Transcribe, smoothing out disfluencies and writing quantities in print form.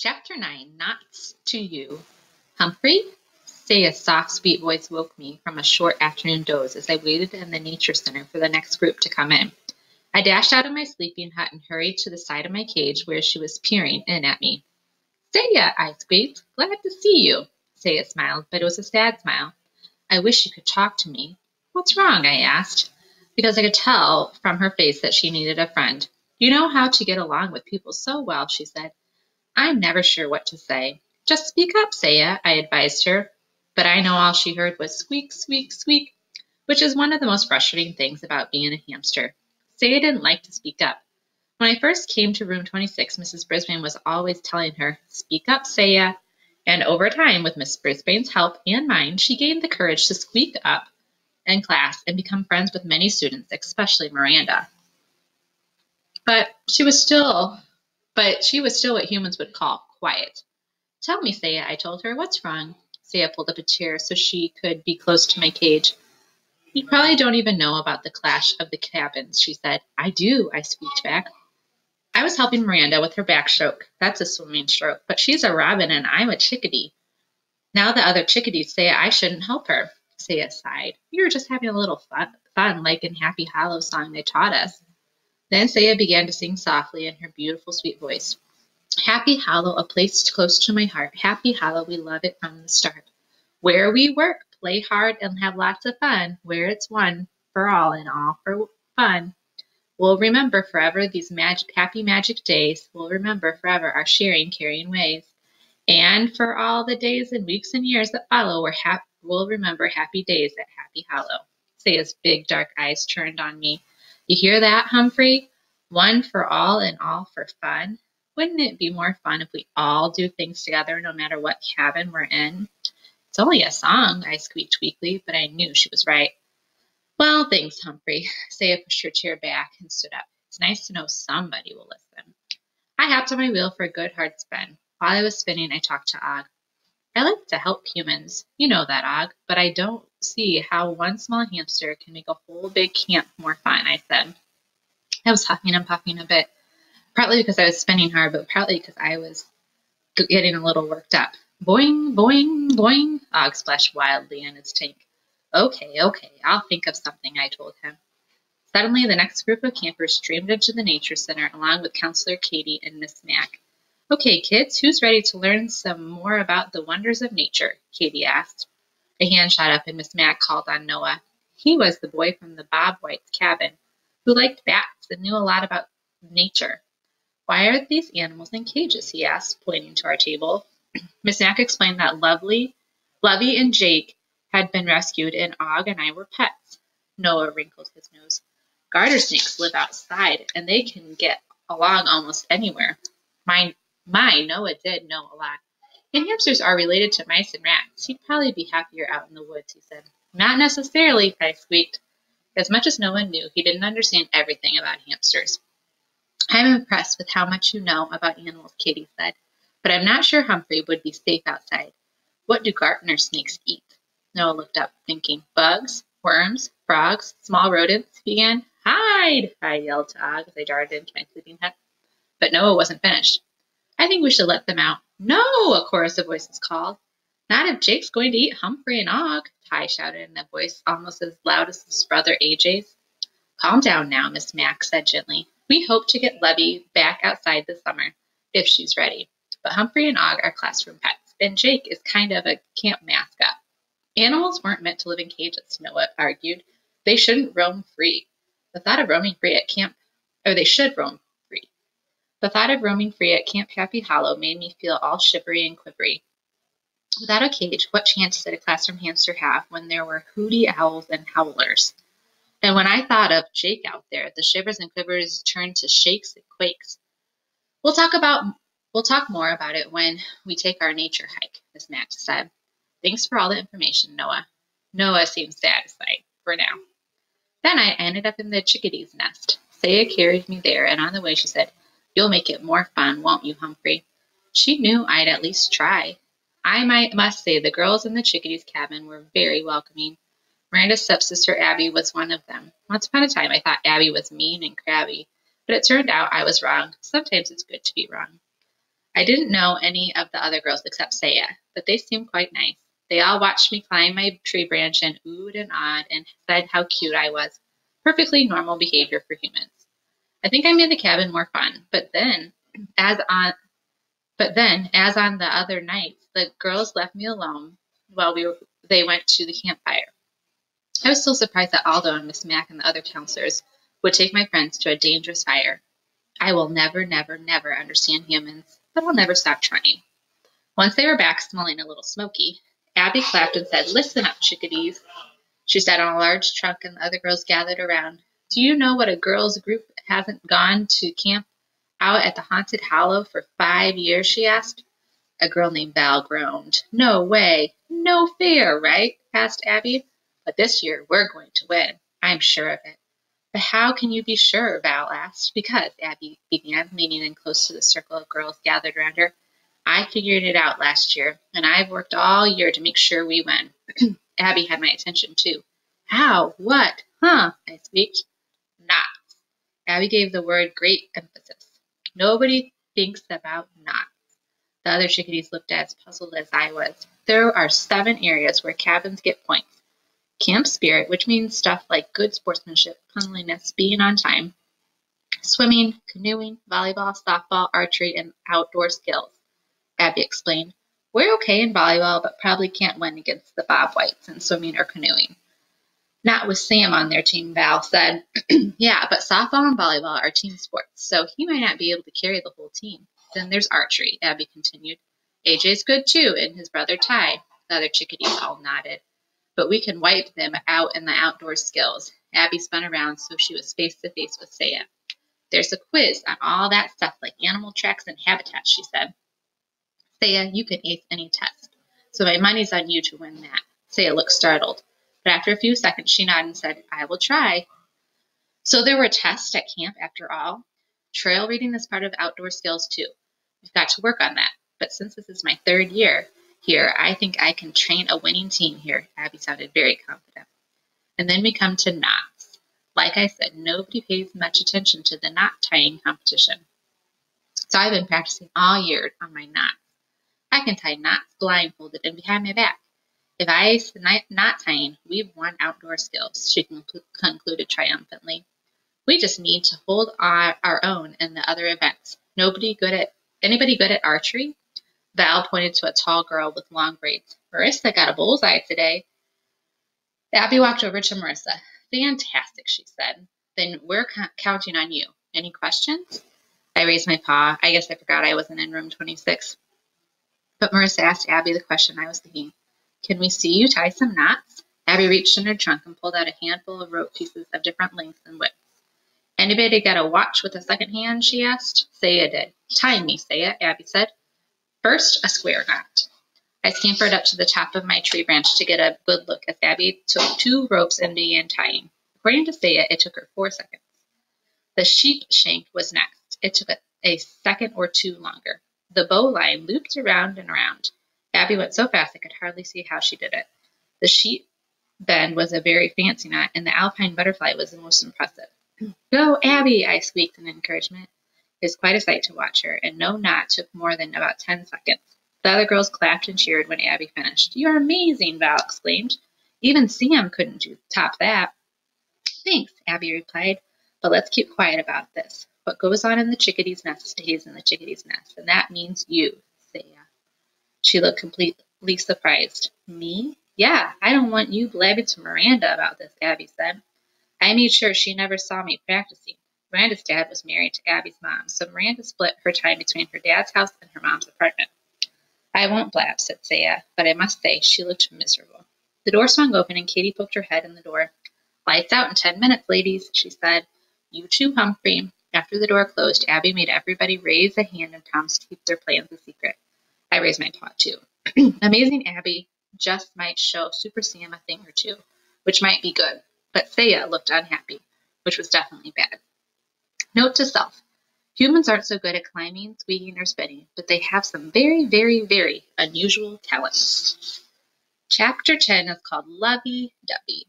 Chapter 9, Knots to You. Humphrey? Say, a soft, sweet voice woke me from a short afternoon doze as I waited in the nature center for the next group to come in. I dashed out of my sleeping hut and hurried to the side of my cage where she was peering in at me. Saya, I squeaked. Glad to see you. Saya smiled, but it was a sad smile. I wish you could talk to me. What's wrong? I asked, because I could tell from her face that she needed a friend. You know how to get along with people so well, she said. I'm never sure what to say. Just speak up, Saya, I advised her. But I know all she heard was squeak, squeak, squeak, which is one of the most frustrating things about being a hamster. Saya didn't like to speak up. When I first came to room 26, Mrs. Brisbane was always telling her, speak up, Saya. And over time, with Miss Brisbane's help and mine, she gained the courage to speak up in class and become friends with many students, especially Miranda. But she was still what humans would call quiet. Tell me, Saya, I told her. What's wrong? Saya pulled up a chair so she could be close to my cage. You probably don't even know about the clash of the cabins, she said. I do, I squeaked back. I was helping Miranda with her backstroke. That's a swimming stroke, but she's a robin and I'm a chickadee. Now the other chickadees say I shouldn't help her. Saya sighed. We were just having a little fun like in Happy Hollow song they taught us. Then Saya began to sing softly in her beautiful, sweet voice. Happy Hollow, a place close to my heart. Happy Hollow, we love it from the start. Where we work, play hard, and have lots of fun. Where it's one for all and all for fun. We'll remember forever these happy magic days. We'll remember forever our sharing, caring ways. And for all the days and weeks and years that follow, we'll remember happy days at Happy Hollow. Saya's big dark eyes turned on me. You hear that, Humphrey? One for all and all for fun. Wouldn't it be more fun if we all do things together no matter what cabin we're in? It's only a song, I squeaked weakly, but I knew she was right. Well, thanks, Humphrey. Saya pushed her chair back and stood up. It's nice to know somebody will listen. I hopped on my wheel for a good hard spin. While I was spinning, I talked to Og. I like to help humans. You know that, Og, but I don't see how one small hamster can make a whole big camp more fun, I said. I was huffing and puffing a bit, partly because I was spinning hard, but partly because I was getting a little worked up. Boing, boing, boing, Og splashed wildly in his tank. Okay, I'll think of something, I told him. Suddenly, the next group of campers streamed into the nature center along with Counselor Katie and Miss Mack. Okay, kids, who's ready to learn some more about the wonders of nature? Katie asked. A hand shot up and Miss Mack called on Noah. He was the boy from the Bob White's cabin who liked bats and knew a lot about nature. Why are these animals in cages? He asked, pointing to our table. Miss Mack explained that Lovey and Jake had been rescued and Og and I were pets. Noah wrinkled his nose. Garter snakes live outside and they can get along almost anywhere. My, Noah did know a lot. And hamsters are related to mice and rats. He'd probably be happier out in the woods, he said. Not necessarily, I squeaked. As much as Noah knew, he didn't understand everything about hamsters. I'm impressed with how much you know about animals, Katie said, but I'm not sure Humphrey would be safe outside. What do garter snakes eat? Noah looked up, thinking. Bugs, worms, frogs, small rodents, he began. Hide! I yelled to Og as I darted into my sleeping hut. But Noah wasn't finished. I think we should let them out. No, a chorus of voices called. Not if Jake's going to eat Humphrey and Og, Ty shouted in a voice almost as loud as his brother AJ's. Calm down now, Miss Mack said gently. We hope to get Levy back outside this summer, if she's ready. But Humphrey and Og are classroom pets, and Jake is kind of a camp mascot. Animals weren't meant to live in cages, Noah argued. They shouldn't roam free. The thought of roaming free at camp, or they should roam free. The thought of roaming free at Camp Happy Hollow made me feel all shivery and quivery. Without a cage, what chance did a classroom hamster have when there were hooty owls and howlers? And when I thought of Jake out there, the shivers and quivers turned to shakes and quakes. We'll talk more about it when we take our nature hike, Miss Max said. Thanks for all the information, Noah. Noah seemed satisfied for now. Then I ended up in the chickadee's nest. Saya carried me there, and on the way she said, You'll make it more fun, won't you, Humphrey? She knew I'd at least try. I must say the girls in the chickadee's cabin were very welcoming. Miranda's stepsister Abby was one of them. Once upon a time, I thought Abby was mean and crabby, but it turned out I was wrong. Sometimes it's good to be wrong. I didn't know any of the other girls except Saya, but they seemed quite nice. They all watched me climb my tree branch and oohed and awed and said how cute I was. Perfectly normal behavior for humans. I think I made the cabin more fun, as on as on the other nights, the girls left me alone while they went to the campfire. I was still surprised that Aldo and Miss Mack and the other counselors would take my friends to a dangerous fire. I will never, never, never understand humans, but I'll never stop trying. Once they were back smelling a little smoky, Abby clapped and said, "Listen up, chickadees." She sat on a large trunk and the other girls gathered around. "Do you know what a girls' group hasn't gone to camp out at the Haunted Hollow for 5 years?" she asked. A girl named Val groaned. "No way. No fair, right?" asked Abby. "But this year we're going to win. I'm sure of it." "But how can you be sure?" Val asked. "Because," Abby began, leaning in close to the circle of girls gathered around her, "I figured it out last year, and I've worked all year to make sure we win." Abby had my attention, too. "How? What? Huh?" I squeaked. "Knots." Abby gave the word great emphasis. "Nobody thinks about knots." The other chickadees looked as puzzled as I was. "There are 7 areas where cabins get points. Camp spirit, which means stuff like good sportsmanship, cleanliness, being on time, swimming, canoeing, volleyball, softball, archery, and outdoor skills," Abby explained. "We're okay in volleyball, but probably can't win against the Bob Whites in swimming or canoeing." "Not with Sam on their team," Val said. "Yeah, but softball and volleyball are team sports, so he might not be able to carry the whole team." "Then there's archery," Abby continued. "AJ's good too, and his brother Ty." The other chickadees all nodded. "But we can wipe them out in the outdoor skills." Abby spun around so she was face to face with Saya. "There's a quiz on all that stuff like animal tracks and habitats," she said. "Saya, you can ace any test, so my money's on you to win that." Saya looked startled, but after a few seconds she nodded and said, "I will try." So there were tests at camp after all. Trail reading is part of outdoor skills too. We've got to work on that. But since this is my 3rd year here, I think I can train a winning team here. Abby sounded very confident. And then we come to knots. Like I said, nobody pays much attention to the knot tying competition. So I've been practicing all year on my knots. I can tie knots blindfolded and behind my back. If I ace the knot tying, we've won outdoor skills, she concluded triumphantly. We just need to hold our own in the other events. Anybody good at archery? Val pointed to a tall girl with long braids. "Marissa got a bullseye today." Abby walked over to Marissa. "Fantastic," she said. "Then we're counting on you. Any questions?" I raised my paw. I guess I forgot I wasn't in room 26. But Marissa asked Abby the question I was thinking. "Can we see you tie some knots?" Abby reached in her trunk and pulled out a handful of rope pieces of different lengths and widths. "Anybody got a watch with a second hand?" she asked. Saya did. "Tie me, Saya," Abby said. "First, a square knot." I scampered up to the top of my tree branch to get a good look as Abby took 2 ropes and began tying. According to Saya, it took her 4 seconds. The sheep shank was next. It took a second or 2 longer. The bow line looped around and around. Abby went so fast I could hardly see how she did it. The sheep bend was a very fancy knot, and the alpine butterfly was the most impressive. "Go, Abby," I squeaked in encouragement. It was quite a sight to watch her, and no knot took more than about 10 seconds. The other girls clapped and cheered when Abby finished. "You're amazing," Val exclaimed. "Even Sam couldn't top that." "Thanks," Abby replied, "but let's keep quiet about this. What goes on in the chickadee's nest stays in the chickadee's nest, and that means you, Saya." She looked completely surprised. "Me? Yeah, I don't want you blabbing to Miranda about this," Abby said. I made sure she never saw me practicing. Miranda's dad was married to Abby's mom, so Miranda split her time between her dad's house and her mom's apartment. "I won't blab," said Saya, but I must say she looked miserable. The door swung open and Katie poked her head in the door. "Lights out in 10 minutes, ladies," she said. "You too, Humphrey." After the door closed, Abby made everybody raise a hand and promise to keep their plans a secret. I raised my paw too. Amazing Abby just might show Super Sam a thing or two, which might be good. But Saya looked unhappy, which was definitely bad. Note to self. Humans aren't so good at climbing, squeaking, or spinning, but they have some very, very, very unusual talents. Chapter 10 is called Lovey Dovey.